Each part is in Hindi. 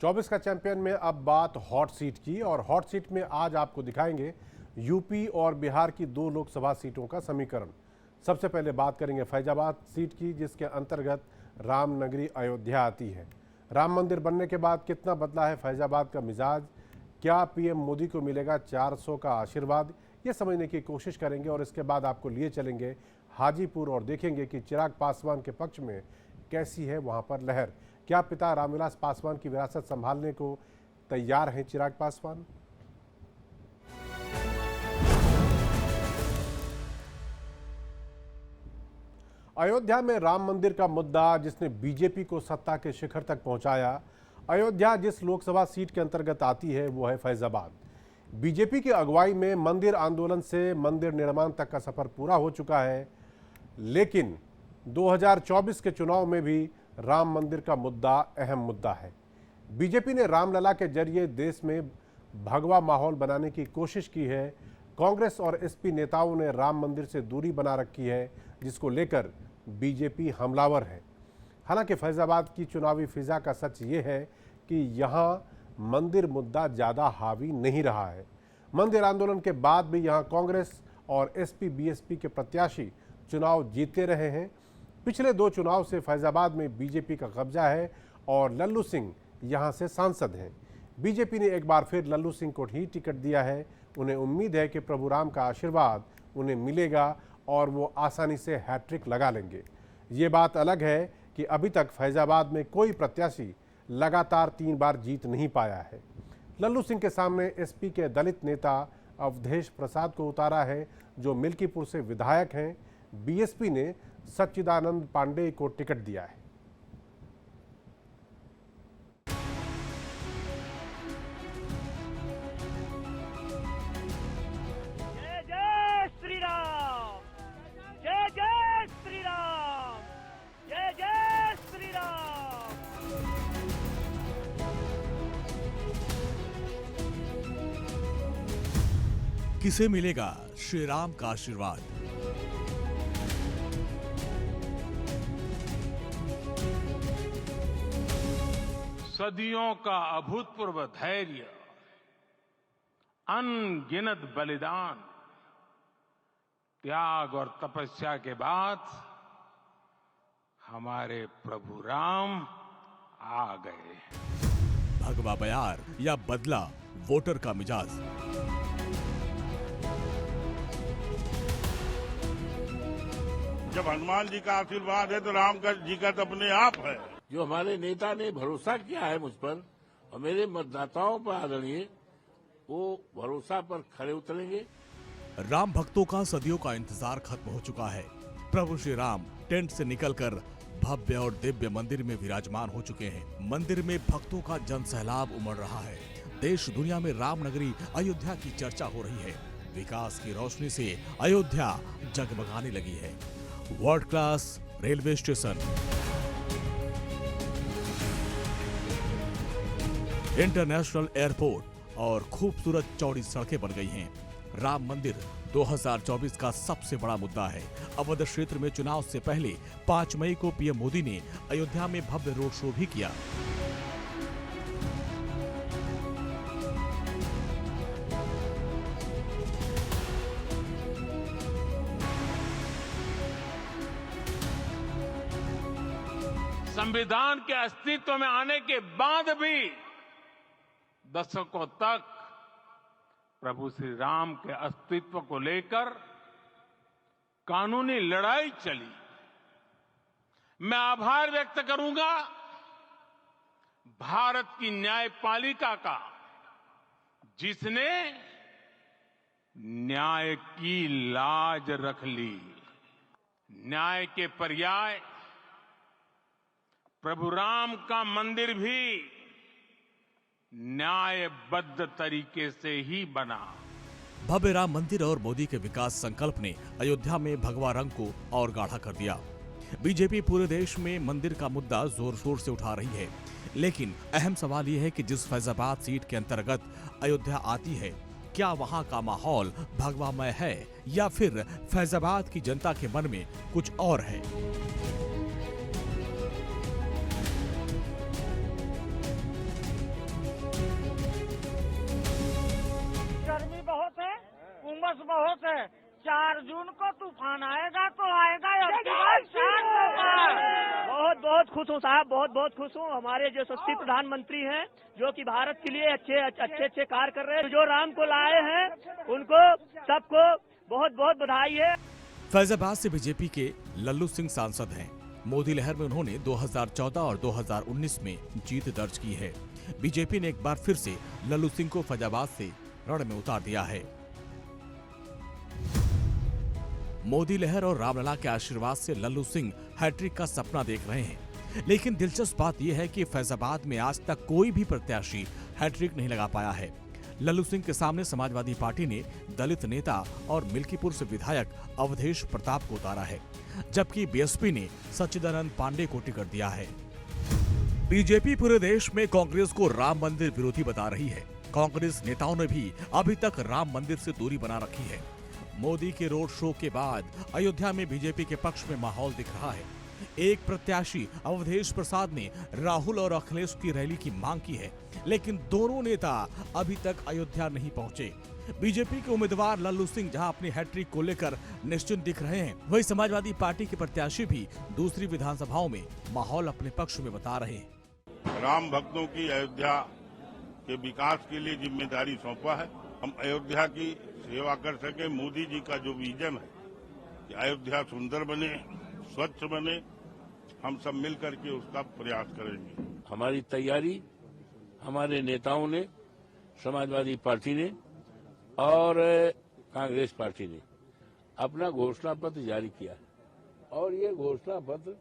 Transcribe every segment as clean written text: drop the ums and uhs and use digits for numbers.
24 का चैंपियन में अब बात हॉट सीट की, और हॉट सीट में आज आपको दिखाएंगे यूपी और बिहार की 2 लोकसभा सीटों का समीकरण। सबसे पहले बात करेंगे फैजाबाद सीट की, जिसके अंतर्गत रामनगरी अयोध्या आती है। राम मंदिर बनने के बाद कितना बदला है फैजाबाद का मिजाज, क्या पीएम मोदी को मिलेगा 400 का आशीर्वाद, ये समझने की कोशिश करेंगे। और इसके बाद आपको लिए चलेंगे हाजीपुर और देखेंगे कि चिराग पासवान के पक्ष में कैसी है वहां पर लहर। क्या पिता रामविलास पासवान की विरासत संभालने को तैयार हैं चिराग पासवान? अयोध्या में राम मंदिर का मुद्दा जिसने बीजेपी को सत्ता के शिखर तक पहुंचाया। अयोध्या जिस लोकसभा सीट के अंतर्गत आती है वो है फैजाबाद। बीजेपी की अगुवाई में मंदिर आंदोलन से मंदिर निर्माण तक का सफर पूरा हो चुका है, लेकिन 2024 के चुनाव में भी राम मंदिर का मुद्दा अहम मुद्दा है। बीजेपी ने रामलला के जरिए देश में भगवा माहौल बनाने की कोशिश की है। कांग्रेस और एसपी नेताओं ने राम मंदिर से दूरी बना रखी है, जिसको लेकर बीजेपी हमलावर है। हालांकि फैजाबाद की चुनावी फिजा का सच ये है कि यहां मंदिर मुद्दा ज़्यादा हावी नहीं रहा है। मंदिर आंदोलन के बाद भी यहां कांग्रेस और एसपी बीएसपी के प्रत्याशी चुनाव जीतते रहे हैं। पिछले 2 चुनाव से फैजाबाद में बीजेपी का कब्जा है और लल्लू सिंह यहां से सांसद हैं। बीजेपी ने एक बार फिर लल्लू सिंह को ही टिकट दिया है। उन्हें उम्मीद है कि प्रभु राम का आशीर्वाद उन्हें मिलेगा और वो आसानी से हैट्रिक लगा लेंगे। ये बात अलग है कि अभी तक फैजाबाद में कोई प्रत्याशी लगातार 3 बार जीत नहीं पाया है। लल्लू सिंह के सामने एसपी के दलित नेता अवधेश प्रसाद को उतारा है, जो मिल्कीपुर से विधायक हैं। बीएसपी ने सच्चिदानंद पांडे को टिकट दिया है। जय जय श्री राम, जय जय श्री राम, जय जय श्री राम। किसे मिलेगा श्री राम का आशीर्वाद? सदियों का अभूतपूर्व धैर्य, अनगिनत बलिदान, त्याग और तपस्या के बाद हमारे प्रभु राम आ गए। भगवा बयार या बदला वोटर का मिजाज? जब हनुमान जी का आशीर्वाद है तो राम का जी का तो अपने आप है। जो हमारे नेता ने भरोसा किया है मुझ पर और मेरे मतदाताओं पर आदरणीय, वो भरोसा पर खरे उतरेंगे। राम भक्तों का सदियों का इंतजार खत्म हो चुका है। प्रभु श्री राम टेंट से निकलकर भव्य और दिव्य मंदिर में विराजमान हो चुके हैं। मंदिर में भक्तों का जन सैलाब उमड़ रहा है। देश दुनिया में राम नगरी अयोध्या की चर्चा हो रही है। विकास की रोशनी से अयोध्या जगमगाने लगी है। World class railway station, international airport और खूबसूरत चौड़ी सड़कें बन गई हैं। राम मंदिर 2024 का सबसे बड़ा मुद्दा है। अवध क्षेत्र में चुनाव से पहले 5 मई को पीएम मोदी ने अयोध्या में भव्य रोड शो भी किया। संविधान के अस्तित्व में आने के बाद भी दशकों तक प्रभु श्री राम के अस्तित्व को लेकर कानूनी लड़ाई चली। मैं आभार व्यक्त करूंगा भारत की न्यायपालिका का, जिसने न्याय की लाज रख ली। न्याय के पर्याय प्रभु राम का मंदिर भी न्यायबद्ध तरीके से ही बना। भव्य राम मंदिर और मोदी के विकास संकल्प ने अयोध्या में भगवा रंग को और गाढ़ा कर दिया। बीजेपी पूरे देश में मंदिर का मुद्दा जोर शोर से उठा रही है, लेकिन अहम सवाल यह है कि जिस फैजाबाद सीट के अंतर्गत अयोध्या आती है, क्या वहां का माहौल भगवामय है या फिर फैजाबाद की जनता के मन में कुछ और है? बस बहुत है। 4 जून को तूफान आएगा तो आएगा, अब की बार 4 तूफान। बहुत बहुत खुश हूँ साहब, बहुत बहुत खुश हूँ। हमारे जो यशस्वी प्रधानमंत्री हैं, जो कि भारत के लिए अच्छे कार्य कर रहे हैं, जो राम को लाए हैं, उनको सबको बहुत बहुत बधाई है। फैजाबाद से बीजेपी के लल्लू सिंह सांसद हैं। मोदी लहर में उन्होंने 2014 और 2019 में जीत दर्ज की है। बीजेपी ने एक बार फिर से लल्लू सिंह को फैजाबाद से रण में उतार दिया है। मोदी लहर और रामलला के आशीर्वाद से लल्लू सिंह हैट्रिक का सपना देख रहे हैं। लेकिन दिलचस्प बात यह है कि फैजाबाद में आज तक कोई भी प्रत्याशी हैट्रिक नहीं लगा पाया है। लल्लू सिंह के सामने समाजवादी पार्टी ने दलित नेता और मिल्कीपुर से विधायक अवधेश प्रताप को उतारा है, जबकि बीएसपी ने सच्चिदानंद पांडे को टिकट दिया है। बीजेपी पूरे देश में कांग्रेस को राम मंदिर विरोधी बता रही है। कांग्रेस नेताओं ने भी अभी तक राम मंदिर से दूरी बना रखी है। मोदी के रोड शो के बाद अयोध्या में बीजेपी के पक्ष में माहौल दिख रहा है। एक प्रत्याशी अवधेश प्रसाद ने राहुल और अखिलेश की रैली की मांग की है, लेकिन दोनों नेता अभी तक अयोध्या नहीं पहुंचे। बीजेपी के उम्मीदवार लल्लू सिंह जहां अपनी हैट्रिक को लेकर निश्चिंत दिख रहे हैं, वहीं समाजवादी पार्टी के प्रत्याशी भी दूसरी विधानसभाओं में माहौल अपने पक्ष में बता रहे हैं। राम भक्तों की अयोध्या के विकास के लिए जिम्मेदारी सौंपा है। हम अयोध्या की सेवा कर सके। मोदी जी का जो विजन है कि अयोध्या सुंदर बने, स्वच्छ बने, हम सब मिल करके उसका प्रयास करेंगे। हमारी तैयारी हमारे नेताओं ने, समाजवादी पार्टी ने और कांग्रेस पार्टी ने अपना घोषणा पत्र जारी किया है और ये घोषणा पत्र,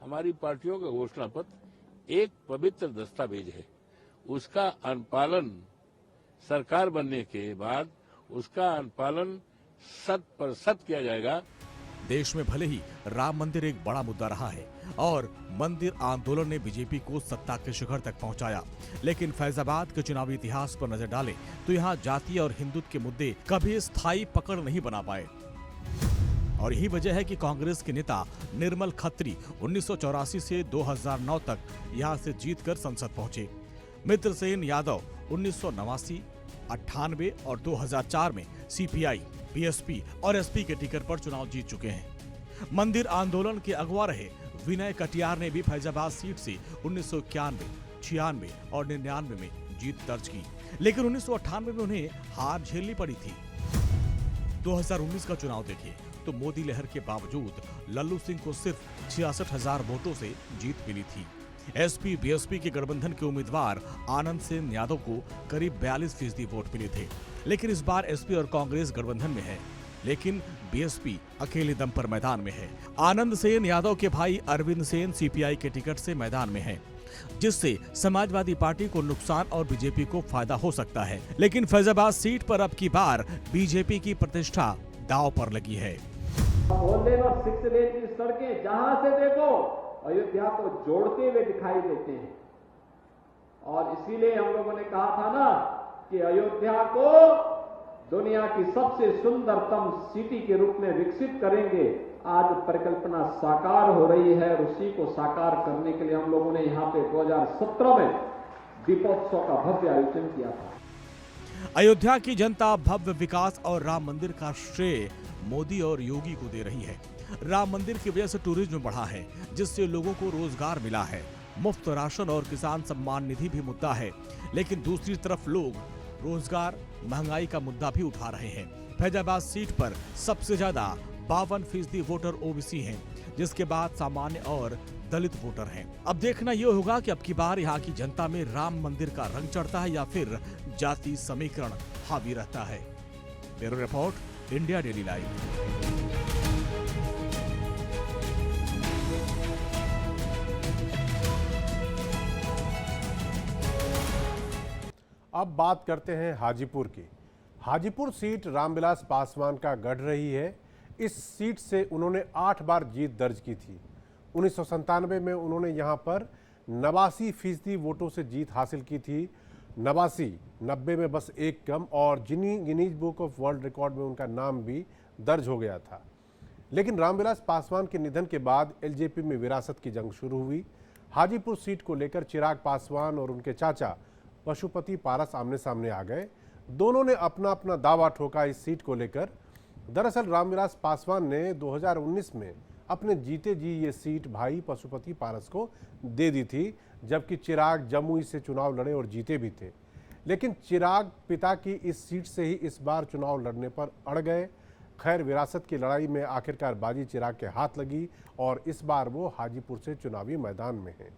हमारी पार्टियों का घोषणा पत्र एक पवित्र दस्तावेज है। उसका अनुपालन सरकार बनने के बाद उसका अनुपालन 100% किया जाएगा। देश में भले ही राम मंदिर एक बड़ा मुद्दा रहा है और मंदिर आंदोलन ने बीजेपी को सत्ता के शिखर तक पहुंचाया, लेकिन फैजाबाद के चुनावी इतिहास पर नजर डालें तो यहाँ जातीय और हिंदुत्व के मुद्दे कभी स्थायी पकड़ नहीं बना पाए। और यही वजह है कि कांग्रेस के नेता निर्मल खत्री 1984 से 2009 तक यहाँ से जीतकर संसद पहुंचे। मित्रसेन यादव 1989, 98 और 2004 में सीपीआई, बीएसपी और एसपी के टिकट पर चुनाव जीत चुके हैं। मंदिर आंदोलन के अगुवा रहे विनय कटियार ने भी फैजाबाद सीट से 1991, 96 और 99 में जीत दर्ज की, लेकिन 1998 में उन्हें हार झेलनी पड़ी थी। 2019 का चुनाव देखिए तो मोदी लहर के बावजूद लल्लू सिंह को सिर्फ 66,000 वोटों से जीत मिली थी। एसपी बीएसपी के गठबंधन के उम्मीदवार आनंद सेन यादव को करीब 42% वोट मिले थे, लेकिन इस बार एसपी और कांग्रेस गठबंधन में है, लेकिन बीएसपी अकेले दम पर मैदान में है। आनंद सेन यादव के भाई अरविंद सेन सीपीआई के टिकट से मैदान में है, जिससे समाजवादी पार्टी को नुकसान और बीजेपी को फायदा हो सकता है। लेकिन फैजाबाद सीट पर अब की बार बीजेपी की प्रतिष्ठा दांव पर लगी है। फोर और 6 लेन की सड़कें जहां से देखो अयोध्या को जोड़ते हुए दिखाई देते हैं, और इसीलिए हम लोगों ने कहा था ना कि अयोध्या को दुनिया की सबसे सुंदरतम सिटी के रूप में विकसित करेंगे। आज परिकल्पना साकार हो रही है और उसी को साकार करने के लिए हम लोगों ने यहाँ पे 2017 में दीपोत्सव का भव्य आयोजन किया था। अयोध्या की जनता भव्य विकास और राम मंदिर का श्रेय मोदी और योगी को दे रही है। राम मंदिर की वजह से टूरिज्म बढ़ा है, जिससे लोगों को रोजगार मिला है। मुफ्त राशन और किसान सम्मान निधि भी मुद्दा है, लेकिन दूसरी तरफ लोग रोजगार, महंगाई का मुद्दा भी उठा रहे हैं। फैजाबाद सीट पर सबसे ज्यादा 52% वोटर ओबीसी हैं, जिसके बाद सामान्य और दलित वोटर हैं। अब देखना यह होगा कि अब की बार यहाँ की जनता में राम मंदिर का रंग चढ़ता है या फिर जाति समीकरण हावी रहता है। Bureau report, India daily live. अब बात करते हैं हाजीपुर की। हाजीपुर सीट रामविलास पासवान का गढ़ रही है। इस सीट से उन्होंने 8 बार जीत दर्ज की थी। 1997 में उन्होंने यहां पर 89% वोटों से जीत हासिल की थी। 90 में बस एक कम, और Guinness book of world record में उनका नाम भी दर्ज हो गया था। लेकिन रामविलास पासवान के निधन के बाद एलजेपी में विरासत की जंग शुरू हुई। हाजीपुर सीट को लेकर चिराग पासवान और उनके चाचा पशुपति पारस आमने सामने आ गए। दोनों ने अपना अपना दावा ठोका इस सीट को लेकर। दरअसल रामविलास पासवान ने 2019 में अपने जीते जी ये सीट भाई पशुपति पारस को दे दी थी, जबकि चिराग जमुई से चुनाव लड़े और जीते भी थे। लेकिन चिराग पिता की इस सीट से ही इस बार चुनाव लड़ने पर अड़ गए। खैर, विरासत की लड़ाई में आखिरकार बाजी चिराग के हाथ लगी और इस बार वो हाजीपुर से चुनावी मैदान में हैं।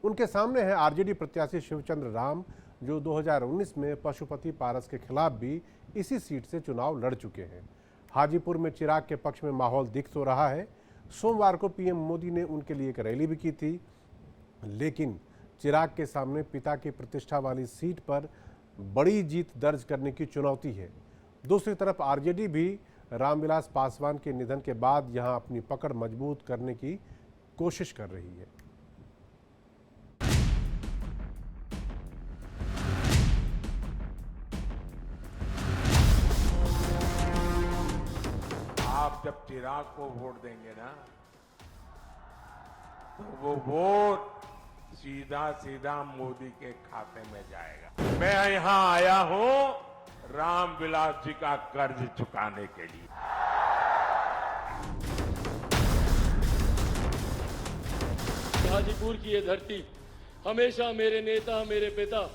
उनके सामने है आरजेडी प्रत्याशी शिवचंद्र राम, जो 2019 में पशुपति पारस के खिलाफ भी इसी सीट से चुनाव लड़ चुके हैं। हाजीपुर में चिराग के पक्ष में माहौल दिख तो रहा है। सोमवार को पीएम मोदी ने उनके लिए एक रैली भी की थी, लेकिन चिराग के सामने पिता की प्रतिष्ठा वाली सीट पर बड़ी जीत दर्ज करने की चुनौती है। दूसरी तरफ आरजेडी भी रामविलास पासवान के निधन के बाद यहां अपनी पकड़ मजबूत करने की कोशिश कर रही है। आप जब चिराग को वोट देंगे ना, तो वो वोट सीधा सीधा मोदी के खाते में जाएगा। मैं यहां आया हूं रामविलास जी का कर्ज चुकाने के लिए। हाजीपुर की ये धरती हमेशा मेरे नेता, मेरे पिता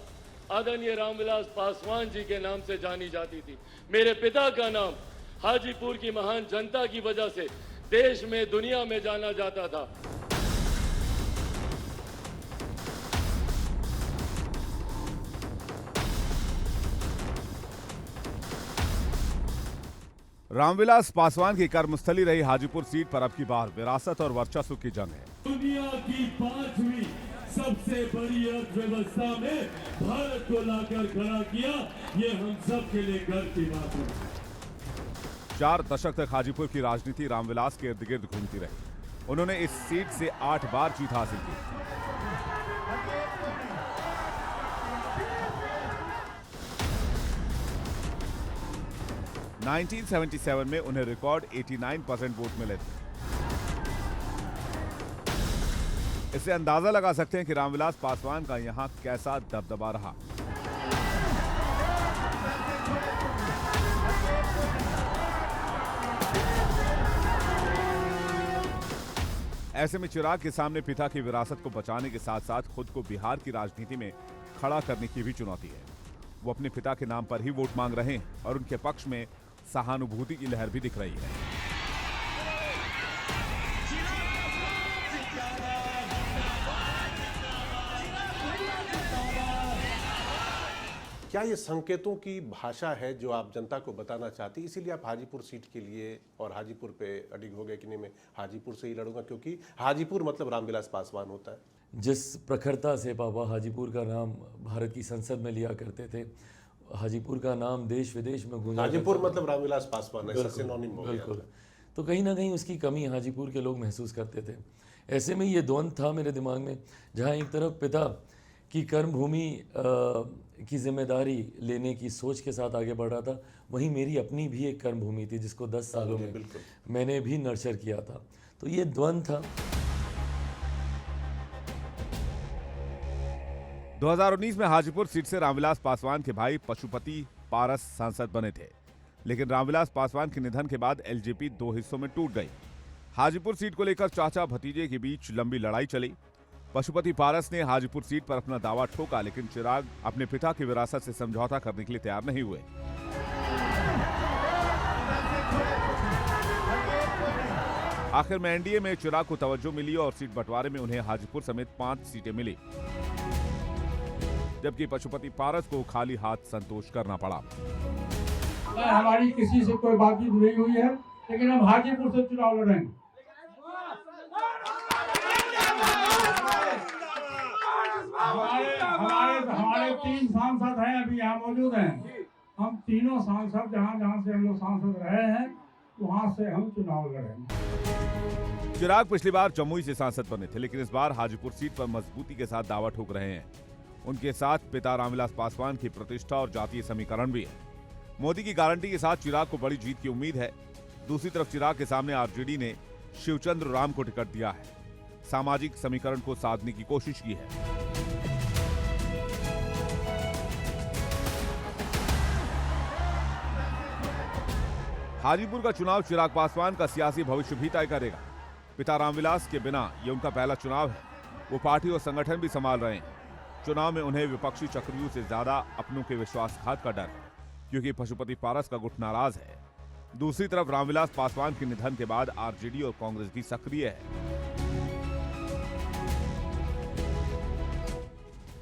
आदरणीय रामविलास पासवान जी के नाम से जानी जाती थी। मेरे पिता का नाम हाजीपुर की महान जनता की वजह से देश में, दुनिया में जाना जाता था। रामविलास पासवान की कर्मस्थली रही हाजीपुर सीट पर अब की बार विरासत और वर्चस्व की जंग है। दुनिया की 5वीं सबसे बड़ी अर्थव्यवस्था में भारत को लाकर खड़ा किया, ये हम सब के लिए गर्व की बात है। 4 दशक तक हाजीपुर की राजनीति रामविलास के इर्द गिर्द घूमती रही। उन्होंने इस सीट से 8 बार जीत हासिल की। सन 1977 में उन्हें रिकॉर्ड 89% वोट मिले थे। इससे अंदाजा लगा सकते हैं कि रामविलास पासवान का यहां कैसा दबदबा रहा। ऐसे में चिराग के सामने पिता की विरासत को बचाने के साथ साथ खुद को बिहार की राजनीति में खड़ा करने की भी चुनौती है। वो अपने पिता के नाम पर ही वोट मांग रहे हैं और उनके पक्ष में सहानुभूति की लहर भी दिख रही है। क्या ये संकेतों की भाषा है जो आप जनता को बताना चाहती, इसीलिए आप हाजीपुर सीट के लिए और हाजीपुर पे अडिग हो गए कि नहीं मैं हाजीपुर से ही लड़ूंगा, क्योंकि हाजीपुर मतलब रामविलास पासवान होता है। जिस प्रखरता से पापा हाजीपुर का नाम भारत की संसद में लिया करते थे, हाजीपुर का नाम देश विदेश में गूंजा। हाजीपुर मतलब रामविलास पासवान, ऐसा सिनोनिम हो गया। बिल्कुल। तो कहीं ना कहीं उसकी कमी हाजीपुर के लोग महसूस करते थे। ऐसे में ये द्वंद था मेरे दिमाग में, जहाँ एक तरफ पिता की कर्मभूमि की जिम्मेदारी लेने की सोच के साथ आगे बढ़ रहा था, वहीं मेरी अपनी भी एक कर्मभूमि थी जिसको 10 सालों में मैंने भी नर्चर किया था। तो ये द्वंद था। 2019 में हाजीपुर सीट से रामविलास पासवान के भाई पशुपति पारस सांसद बने थे, लेकिन रामविलास पासवान के निधन के बाद एलजेपी 2 हिस्सों में टूट गई। हाजीपुर सीट को लेकर चाचा भतीजे के बीच लंबी लड़ाई चली। पशुपति पारस ने हाजीपुर सीट पर अपना दावा ठोका, लेकिन चिराग अपने पिता की विरासत से समझौता करने के लिए तैयार नहीं हुए। आखिर में एनडीए में चिराग को तवज्जो मिली और सीट बंटवारे में उन्हें हाजीपुर समेत 5 सीटें मिली, जबकि पशुपति पारस को खाली हाथ संतोष करना पड़ा। हमारी किसी से कोई बातचीत नहीं हुई है, लेकिन हम हाजीपुर से चुनाव लड़ेंगे। हमारे 3 सांसद हैं, अभी यहाँ मौजूद हैं। हम तीनों सांसद जहाँ से हम लोग सांसद रहे हैं, वहाँ से हम चुनाव लड़ेंगे। चिराग पिछली बार जमुई से सांसद बने थे, लेकिन इस बार हाजीपुर सीट पर मजबूती के साथ दावा ठोक रहे हैं। उनके साथ पिता रामविलास पासवान की प्रतिष्ठा और जातीय समीकरण भी है। मोदी की गारंटी के साथ चिराग को बड़ी जीत की उम्मीद है। दूसरी तरफ चिराग के सामने आरजेडी ने शिवचंद्र राम को टिकट दिया है, सामाजिक समीकरण को साधने की कोशिश की है। हाजीपुर का चुनाव चिराग पासवान का सियासी भविष्य भी तय करेगा। पिता रामविलास के बिना ये उनका पहला चुनाव है। वो पार्टी और संगठन भी संभाल रहे हैं। चुनाव में उन्हें विपक्षी चक्रव्यूह से ज्यादा अपनों के विश्वासघात का डर है, क्योंकि पशुपति पारस का गुट नाराज है। दूसरी तरफ रामविलास पासवान के निधन के बाद आरजेडी और कांग्रेस भी सक्रिय है।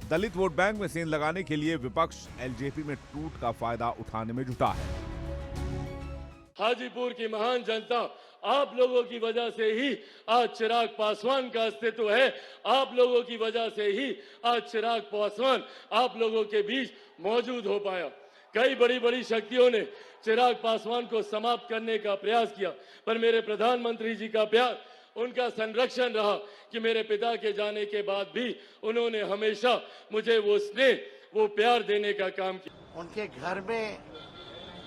दलित वोट बैंक में सेंध लगाने के लिए विपक्ष एलजेपी में टूट का फायदा उठाने में जुटा है। हाजीपुर की महान जनता आप लोगों की वजह से ही आज चिराग पासवान का अस्तित्व है। आप लोगों की वजह से ही आज चिराग पासवान आप लोगों के बीच मौजूद हो पाया। कई बड़ी बड़ी शक्तियों ने चिराग पासवान को समाप्त करने का प्रयास किया, पर मेरे प्रधानमंत्री जी का प्यार, उनका संरक्षण रहा कि मेरे पिता के जाने के बाद भी उन्होंने हमेशा मुझे वो स्नेह, वो प्यार देने का काम किया। उनके घर में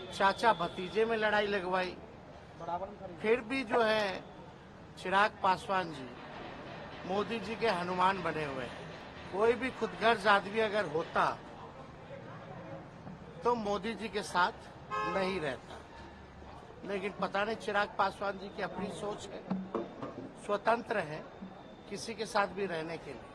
चाचा भतीजे में लड़ाई लगवाई, फिर भी जो है चिराग पासवान जी मोदी जी के हनुमान बने हुए हैं। कोई भी खुदगर्ज आदमी अगर होता तो मोदी जी के साथ नहीं रहता, लेकिन पता नहीं चिराग पासवान जी की अपनी सोच है, स्वतंत्र है किसी के साथ भी रहने के लिए।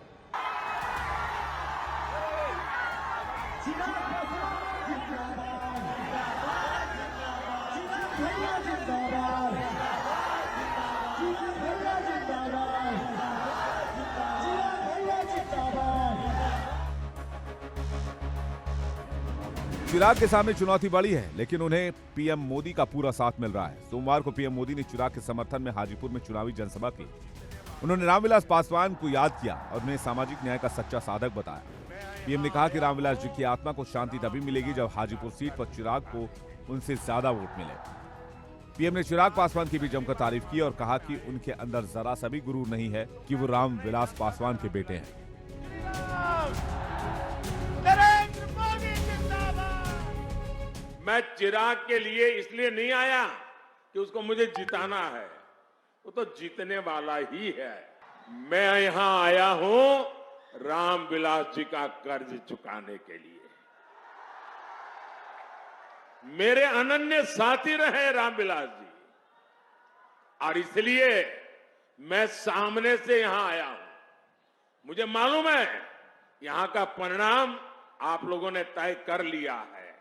चिराग के सामने चुनौती बड़ी है, लेकिन उन्हें पीएम मोदी का पूरा साथ मिल रहा है। सोमवार को पीएम मोदी ने चिराग के समर्थन में हाजीपुर में चुनावी जनसभा की। उन्होंने रामविलास पासवान को याद किया और उन्हें सामाजिक न्याय का सच्चा साधक बताया। पीएम ने कहा कि रामविलास जी की आत्मा को शांति तभी मिलेगी जब हाजीपुर सीट पर चिराग को उनसे ज्यादा वोट मिले। पीएम ने चिराग पासवान की भी जमकर तारीफ की और कहा कि उनके अंदर जरा सा भी गुरूर नहीं है कि वो रामविलास पासवान के बेटे हैं। मैं चिराग के लिए इसलिए नहीं आया कि उसको मुझे जिताना है, वो तो जीतने वाला ही है। मैं यहां आया हूं रामविलास जी का कर्ज चुकाने के लिए। मेरे अनन्य साथी रहे रामविलास जी, और इसलिए मैं सामने से यहां आया हूं। मुझे मालूम है यहां का परिणाम आप लोगों ने तय कर लिया है।